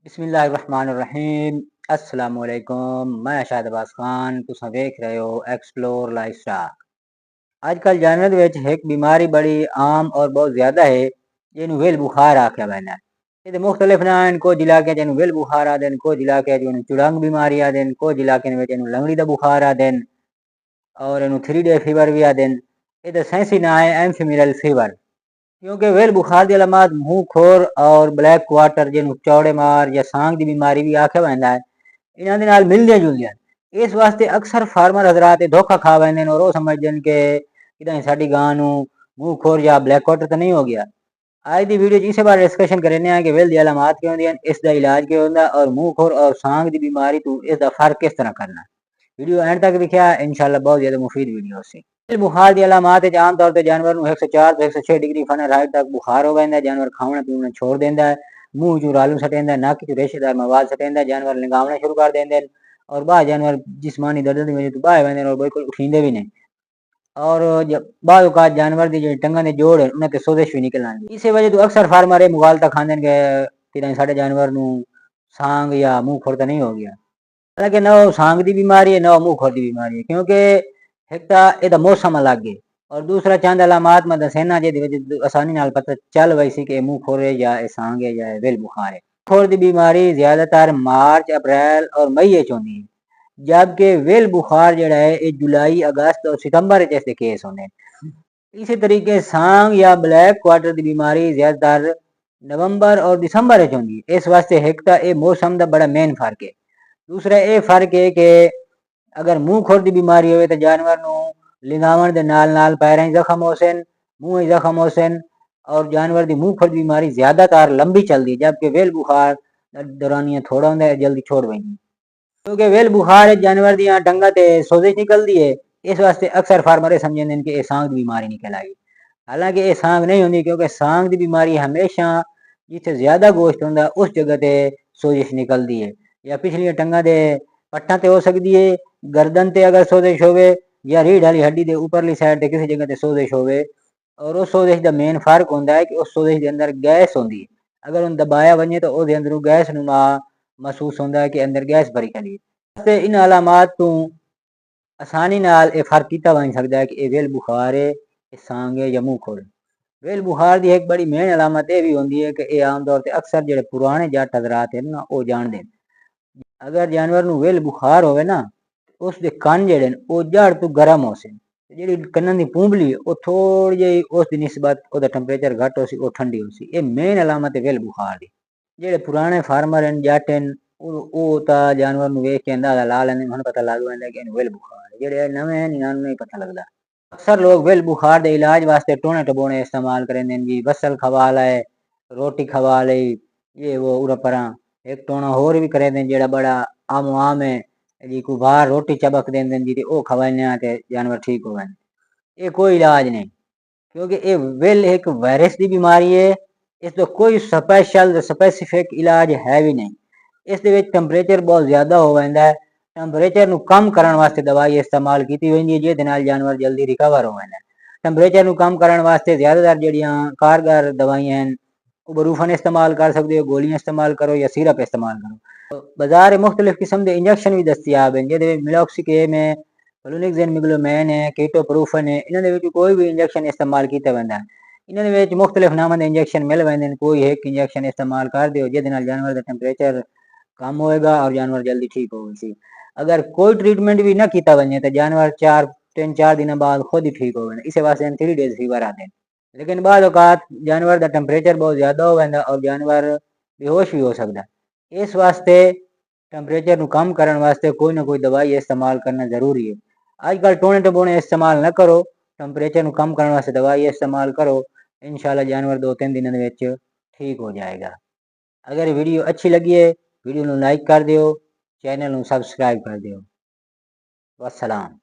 बिस्मिल्लाहिर्रहमानिर्रहीम। अस्सलामुअलैकुम। मैं शाहिद अब्बास खान, तुसां वेख रहे हो एक्सप्लोर लाइफस्टाइल। आजकल जानवर विच एक बीमारी बड़ी आम और बहुत ज़्यादा है जिन्हों वेल बुखार आख्या वैंदा है। ये मुख्तलिफ ना कुछ इलाके जिन्हों वेल बुखार आदन, कुछ इलाके जिन्हों चुड़ंग बीमारी आदन, कुछ इलाके में जिन्हों लंगड़ी दा बुखार आदन और इन्हों 3 डे फीवर भी आदन। ये साइंसी ना है एम्फिमिरल फीवर। क्योंकि वेल बुखार की अलामत मुंह खोर और ब्लैक क्वाटर जिन्हों चौड़े मार या सांग की बीमारी भी आख्या वैंदा है, इन्हां दे नाल मिलदियां जुलदियां। इस वास्ते अक्सर फार्मर हजरात धोखा खा वैंदे और वो समझदे कि किदां साडी गां नूं मुंह खोर या ब्लैक क्वाटर तो नहीं हो गया। आज की वीडियो इस बारे डिस्कशन करने हैं कि वेल दी अलामत क्या होंदियां, इसका इलाज क्या होंदा और मुंह खोर और सांग की बीमारी तो इसका फर्क किस तरह करना। वीडियो एंड तक देखिया, इंशाल्लाह बहुत ज्यादा मुफीद वीडियो सी। बुखार की अलामत आम तौर पर जानवर 104 तो 106 डिग्री फ़ारेनहाइट तक बुखार हो वैंदा है। जानवर खावना पीवना छोड़ देंदा है, मुंह चू रालू सटेंदा है, नक चू रेशेदार मवाद सटेंदा है, जानवर लिंगावना शुरू कर देंदे हैं और बाहर जानवर जिस्मानी दर्द की वजह तो बाहर वैंदे और बिल्कुल उठींदे भी नहीं। और बाद औकात जानवर की जो टंगा के जोड़ है उन्हें सोजिश भी निकल आती। इस वजह तो अक्सर फार्मर मुगालता खाते हैं कि साढ़े जानवर नूं सांग या मुंह खुर तो नहीं हो गया। हालांकि ना वो सांग की बीमारी है ना मुंह खोर की बीमारी है, क्योंकि एक तो यदा मौसम अलग है और दूसरा चंद अलामत मैं दसेना जे आसानी नाल पता चल वैसी कि मुंह खोर है या सांग है या वेल बुखार है। खोर की बीमारी ज्यादातर मार्च अप्रैल और मई होती है, जबकि वेल बुखार जड़ा है ये जुलाई अगस्त और सितंबर जैसे केस होने। इसी तरीके सांग या ब्लैक क्वार्टर की बीमारी ज्यादातर नवंबर और दिसंबर होती है। इस वास्ते एक तो ये मौसम का बड़ा मेन फर्क है। दूसरा ये फर्क है कि अगर मुंह खोर की बीमारी हो तो जानवर नूं लिंगावन दे नाल नाल पैरें जख्म हो सन, मुंह जख्म हो सन और जानवर की मुंह खोर की बीमारी ज्यादातर लंबी चलती, जबकि वेल बुखार दौरानिया थोड़ा होंदा है, जल्दी छोड़ वही। क्योंकि वेल बुखार जानवर दियां टंगा ते सोजिश निकलती है, इस वास्ते अक्सर फार्मर समझते हैं कि यह सांग की बीमारी निकल आई। हालांकि ये सांग नहीं होंगी, क्योंकि सांग की बीमारी हमेशा जिथे ज्यादा गोश्त होंदा उस जगह ते सोजिश निकलती है, या पिछलियां टंगा दे पट्टा ते हो सकती है, गर्दन ते अगर सोजिश होवे या रीढ़ वाली हड्डी के उपरली साइड ते किसी जगह ते सोजिश होवे। और उस सोजिश का मेन फर्क होंदा है कि उस सोजिश के अंदर गैस होंदी है। अगर उन दबाया वजे तो उसके अंदरों गैस नुमा महसूस होंदा है कि अंदर गैस भरी खड़ी है। इन अलामत तो आसानी नाल ये फर्क किया बन सकता है कि ये वेल बुखार है, ये सांग है या मुंह खोर। वेल बुखार की एक बड़ी मेन अलामत यह भी होंदी है कि ये आम तौर पर अक्सर जो पुराने जट हजरात है ना वो जानते हैं। अगर जानवर नूं वेल बुखार होवे ना, उसके कन जेड़े वो जड़ तो गर्म हो सन, जी कन्ना की पूंबली वो थोड़ी जी उसकी निस्बत उसका टैंपरेचर घट हो सी, वो ठंडी हो सी। ये मेन अलामत है वेल बुखार की। जेड़े पुराने फार्मर हैं जट हैं वो जानवर नूं वेख के अंदाजा ला लेंदे, उन्हें पता लग वैंदा कि इन्हूं वेल बुखार है। जेड़े नवे हैं इन्हां नूं नहीं पता लगता। अक्सर लोग वेल बुखार के इलाज वास्ते टोने टबोने इस्तेमाल करेंदे जी, बसल खवा लाए, रोटी खवा लई, ये वो उरा परा। एक टोना होर भी करेंदे जेड़ा बड़ा आमो आम है जी, को बाहर रोटी चबक देंदे जी ते ओ खवाने ते जानवर ठीक हो वैंदे। ये कोई इलाज नहीं, क्योंकि ये वेल एक वायरस की बीमारी है। इसका कोई स्पेशल स्पेसिफिक इलाज है भी नहीं। इस टैंपरेचर बहुत ज्यादा हो वैंदा है। टैंपरेचर नूं कम करने वास्ते दवाई इस्तेमाल की वेंदी है, जिहदे नाल जानवर जल्दी रिकवर हो वैंदा है। टैंपरेचर नूं कम करने वास्ते ज्यादातर जड़ियां कारगर दवाइयां हैं, उबरूफन इस्तेमाल कर सकते हो, गोलियां इस्तेमाल करो या सिरप इस्तेमाल करो। बाजार मुख्तलिफ किस्म के इंजेक्शन भी दस्तियाब हैं, जिहदे मिलॉक्सिकेम है, फ्लूनिक्सिन मिगलोमैन है, कीटोप्रूफन है। इन्हां दे कोई भी इंजेक्शन इस्तेमाल किया वैंदा है। इन्हां दे मुख्तलिफ नामां दे इंजेक्शन मिल वैंदे हैं, कोई एक इंजेक्शन इस्तेमाल कर दिओ जिहदे नाल जानवर का टैंपरेचर कम होएगा और जानवर जल्दी ठीक होगा सी। अगर कोई ट्रीटमेंट भी ना किया वजे तो जानवर 3-4 दिन बाद खुद ही ठीक हो। इस वास्ते 3 डेज फीवर आते हैं। लेकिन बाद औकात जानवर का टैंपरेचर बहुत ज्यादा हो वैंदा और जानवर बेहोश भी हो सकता है। इस वास्ते टैंपरेचर नूं कम करने वास्ते कोई ना कोई दवाई इस्तेमाल करना जरूरी है। आजकल टोने टबोने इस्तेमाल न करो, टैंपरेचर नूं कम करने वास्ते दवाई इस्तेमाल करो। इंशाल्लाह जानवर 2-3 दिनों में ठीक हो जाएगा। अगर वीडियो अच्छी लगी है, वीडियो नूं लाइक कर दियो, चैनल नूं सब्सक्राइब कर दियो। वस्सलाम।